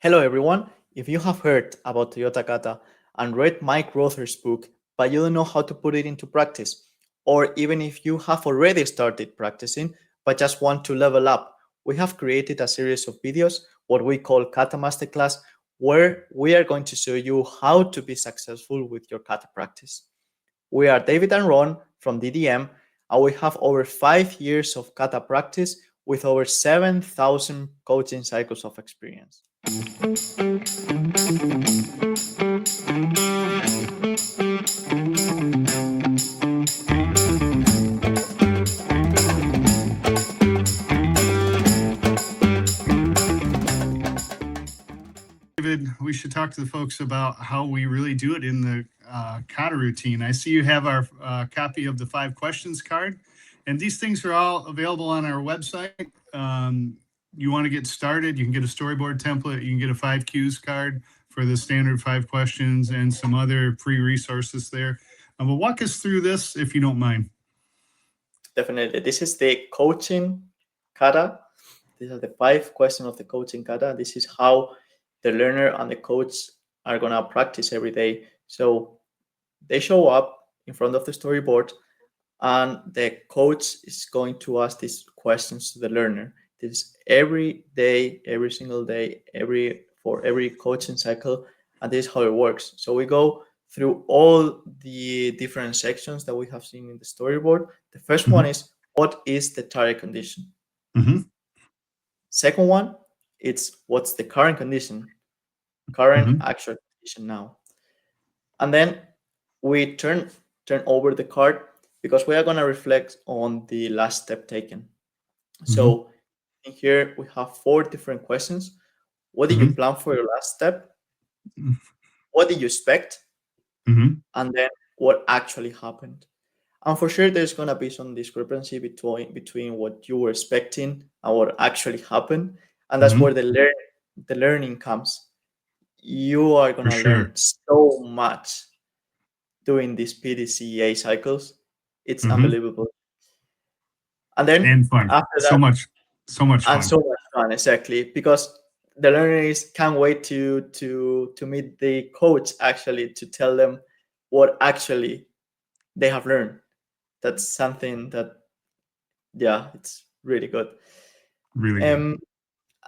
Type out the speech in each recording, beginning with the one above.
Hello, everyone. If you have heard about Toyota Kata and read Mike Rother's book, but you don't know how to put it into practice, or even if you have already started practicing but just want to level up, we have created a series of videos, what we call Kata Masterclass, where we are going to show you how to be successful with your Kata practice. We are David and Ron from DDM, and we have over 5 years of Kata practice with over 7,000 coaching cycles of experience. David, we should talk to the folks about how we really do it in the kata routine. I see you have our copy of the 5 questions card, and these things are all available on our website. You want to get started, you can get a storyboard template, you can get a 5 Qs card for the standard 5 questions and some other free resources there. But walk us through this if you don't mind. Definitely. This is the coaching kata. These are the 5 questions of the coaching kata. This is how the learner and the coach are going to practice every day. So they show up in front of the storyboard, and the coach is going to ask these questions to the learner. This is every day, every single day, for every coaching cycle, and this is how it works. So we go through all the different sections that we have seen in the storyboard. The first one is, what is the target condition? Mm-hmm. Second one, it's what's the current condition, current Mm-hmm. actual condition now. And then we turn over the card because we are going to reflect on the last step taken. So in here we have 4 different questions. What did you Mm-hmm. plan for your last step? What did you expect? Mm-hmm. And then what actually happened? And for sure, there's gonna be some discrepancy between what you were expecting and what actually happened, and that's Mm-hmm. where the learning comes. You are For gonna learn sure. so much doing these PDCA cycles. It's Mm-hmm. unbelievable. And then And fun. after So that, much, so much and fun. so much fun, exactly, because the learners can't wait to meet the coach actually to tell them what actually they have learned. That's something that, yeah, it's really good. Really good. Um,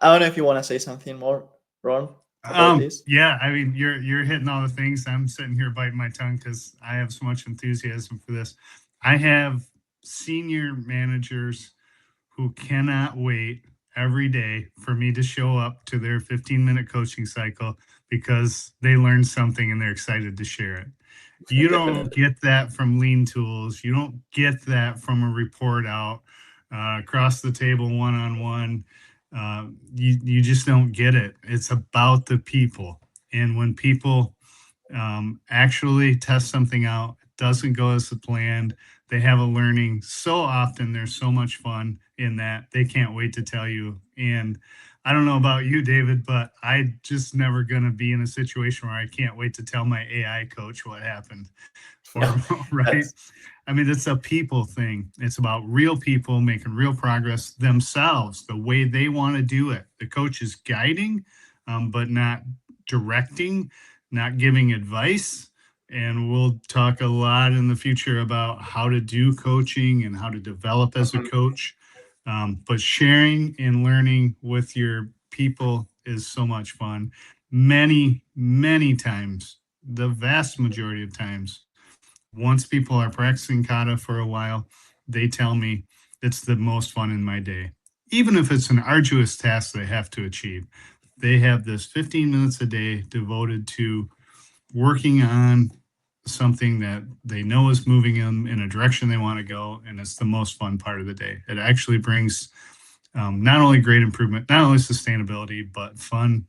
I don't know if you want to say something more, Ron, about this. Yeah, I mean, you're hitting all the things. I'm sitting here biting my tongue because I have so much enthusiasm for this. I have senior managers who cannot wait every day for me to show up to their 15-minute coaching cycle because they learned something and they're excited to share it. You don't Definitely. get that from lean tools. You don't get that from a report out across the table one on one. You just don't get it. It's about the people, and when people actually test something out, it doesn't go as planned. They have a learning. So often there's so much fun in that they can't wait to tell you. And I don't know about you, David, but I just never gonna be in a situation where I can't wait to tell my AI coach what happened. Or Yeah, right. that's I mean, it's a people thing. It's about real people making real progress themselves, the way they want to do it. The coach is guiding, but not directing, not giving advice. And we'll talk a lot in the future about how to do coaching and how to develop as a coach. But sharing and learning with your people is so much fun. Many, many times, the vast majority of times, once people are practicing kata for a while, they tell me it's the most fun in my day. Even if it's an arduous task they have to achieve, they have this 15 minutes a day devoted to working on something that they know is moving them in a direction they want to go. And it's the most fun part of the day. It actually brings not only great improvement, not only sustainability, but fun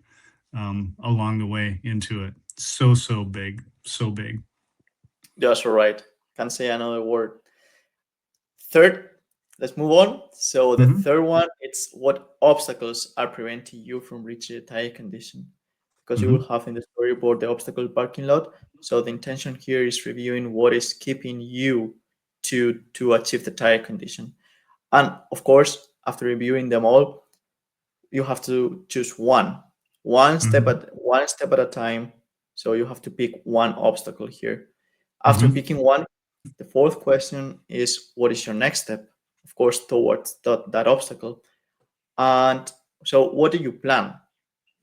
along the way into it. So, so big, so big. just right. Can't say another word. Third, let's move on. So the Mm-hmm. third one, it's what obstacles are preventing you from reaching the tire condition. Because you Mm-hmm. will have in the storyboard the obstacle parking lot. So the intention here is reviewing what is keeping you to achieve the tire condition. And of course, after reviewing them all, you have to choose one. Mhm. one step at a time. So you have to pick one obstacle here. After Mhm. picking one, the fourth question is what is your next step? Of course, towards that obstacle. And so what do you plan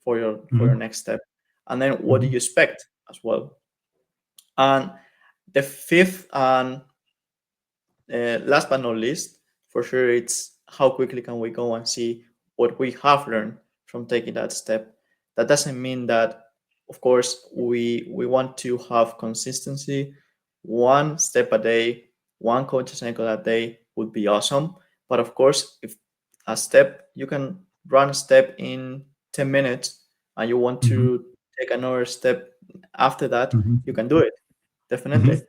for your Mhm. next step? And then what do you Mhm. expect as well? And the fifth and last but not least, for sure, it's how quickly can we go and see what we have learned from taking that step. That doesn't mean that, of course, we want to have consistency. One step a day, one coaching cycle a day would be awesome. But of course, if a step you can run a step in 10 minutes, and you want Mhm. to take another step after that, you Mhm. can do it definitely. Mhm.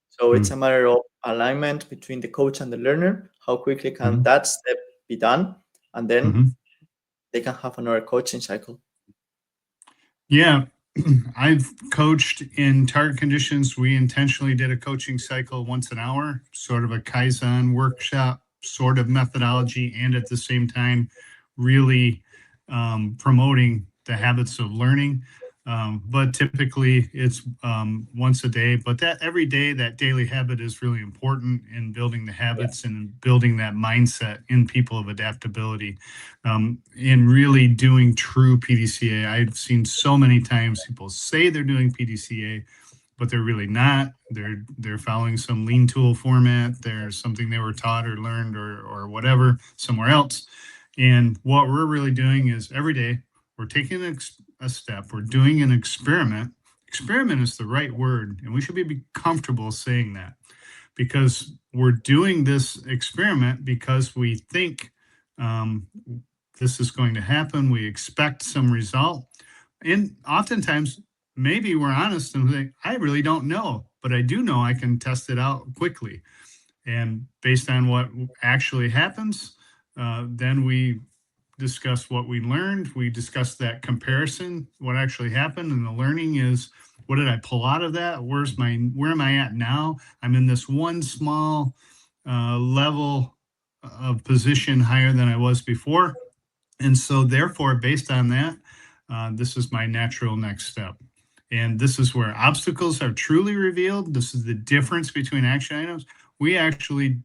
So it's a Mhm. matter of alignment between the coach and the learner. How quickly can Mhm. that step be done? And then Mhm. they can have another coaching cycle. Yeah, I've coached in target conditions. We intentionally did a coaching cycle once an hour, sort of a Kaizen workshop sort of methodology, and at the same time, really promoting the habits of learning. But typically, it's once a day. But that every day, that daily habit is really important in building the Yeah. habits and building that mindset in people of adaptability, in really doing true PDCA. I've seen so many times people say they're doing PDCA, but they're really not. They're following some lean tool format. There's something they were taught or learned or whatever somewhere else. And what we're really doing is every day we're taking a step. We're doing an experiment. Experiment is the right word, and we should be comfortable saying that because we're doing this experiment because we think um, this is going to happen. We expect some result. And oftentimes, maybe we're honest and say, I really don't know, but I do know I can test it out quickly. And based on what actually happens, then we discuss what we learned. We discuss that comparison, what actually happened, and the learning is what did I pull out of that? Where am I at now? I'm in this one small level of position higher than I was before. And so, therefore, based on that, this is my natural next step. And this is where obstacles are truly revealed. This is the difference between action items. We actually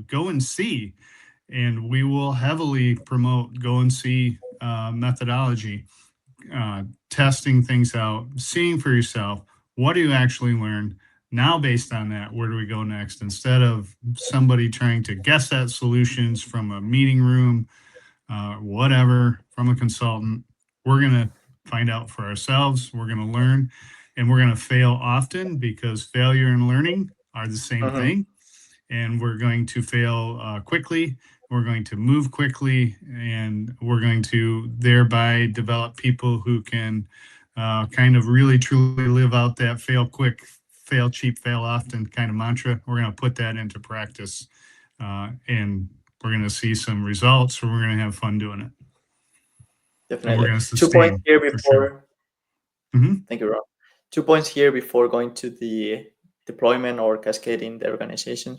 go and see, and we will heavily promote go and see methodology, testing things out, seeing for yourself what do you actually learn. Now, based on that, where do we go next? Instead of somebody trying to guess at solutions from a meeting room, whatever, from a consultant. We're going to find out for ourselves. We're going to learn and we're going to fail often because failure and learning are the same Mm-hmm. thing. And we're going to fail quickly. We're going to move quickly and we're going to thereby develop people who can kind of really truly live out that fail quick, fail cheap, fail often kind of mantra. We're going to put that into practice and we're going to see some results or we're going to have fun doing it and we're Definitely. going to 2 points sustain here for sure. before. Hmm. Thank you, Rob. 2 points here before going to the deployment or cascading the organization.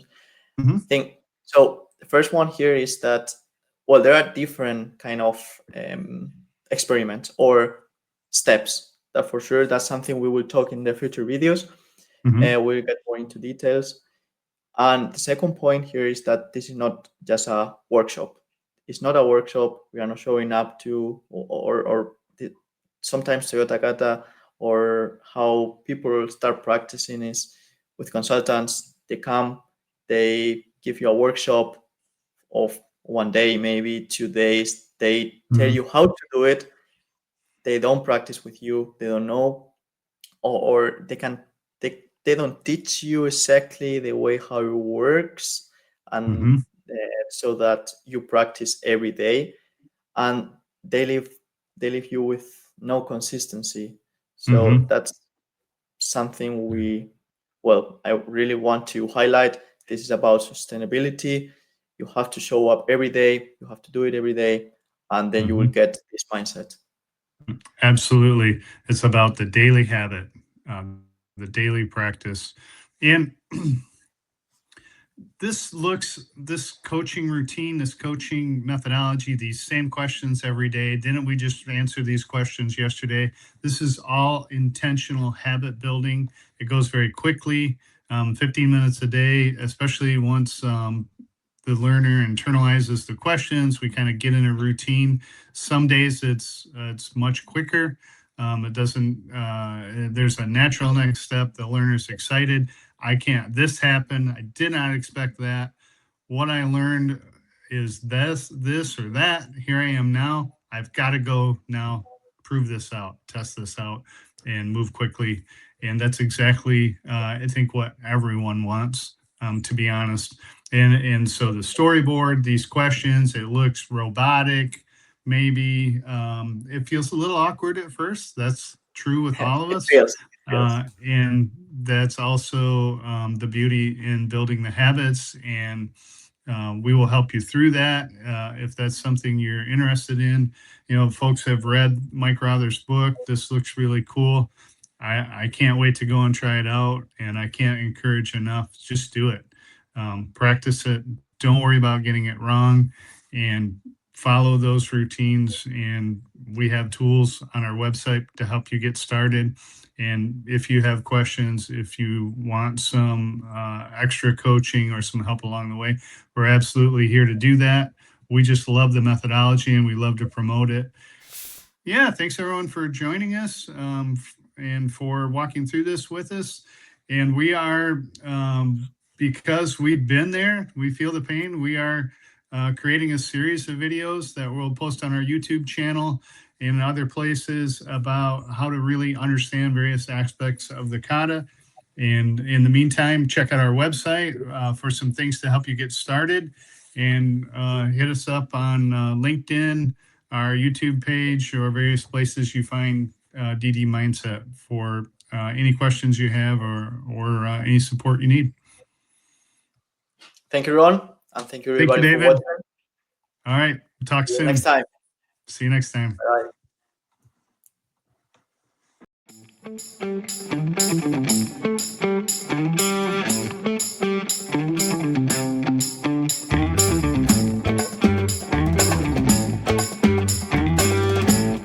Hmm. Think so. The first one here is that well, there are different kind of experiments or steps. That for sure that's something we will talk in the future videos. Hmm. We'll get more into details. And the second point here is that this is not just a workshop. It's not a workshop. We are not showing up to, or sometimes Toyota Kata or how people start practicing is with consultants. They come, they give you a workshop of 1 day, maybe 2 days. They tell Hmm. you how to do it. They don't practice with you. They don't know, or they don't teach you exactly the way how it works, and Hmm. so that you practice every day, and they leave they leave you with no consistency. So Hmm. that's something we well I really want to highlight. This is about sustainability. You have to show up every day, you have to do it every day, and then you will Hmm. get this mindset. Absolutely. It's about the daily habit, the daily practice. And this coaching routine, this coaching methodology, these same questions every day. Didn't we just answer these questions yesterday? This is all intentional habit building. It goes very quickly, 15 minutes a day, especially once the learner internalizes the questions. We kind of get in a routine. Some days it's much quicker. It doesn't. There's a natural next step. The learner's excited. I can't. This happened. I did not expect that. What I learned is this or that. Here I am now. I've got to go now. Prove this out. Test this out, and move quickly. And that's exactly, I think, what everyone wants. To be honest. And so the storyboard, these questions, it looks robotic. Maybe it feels a little awkward at first. That's true with all of It us. feels. It feels. And that's also the beauty in building the habits. And we will help you through that if that's something you're interested in. You know, folks have read Mike Rother's book. This looks really cool. I can't wait to go and try it out. And I can't encourage enough. Just do it. Practice it. Don't worry about getting it wrong. And follow those routines. And we have tools on our website to help you get started. And if you have questions, if you want some extra coaching or some help along the way, we're absolutely here to do that. We just love the methodology and we love to promote it. Yeah, thanks everyone for joining us and for walking through this with us. And we are, because we've been there, we feel the pain. We are creating a series of videos that we'll post on our YouTube channel and other places about how to really understand various aspects of the kata. And in the meantime, check out our website for some things to help you get started, and hit us up on LinkedIn, our YouTube page, or various places you find DD Mindset for any questions you have or any support you need. Thank you, Ron, and thank you Thank you, everybody for David. watching. All right. Talk See you soon. next time. See you next time. Bye.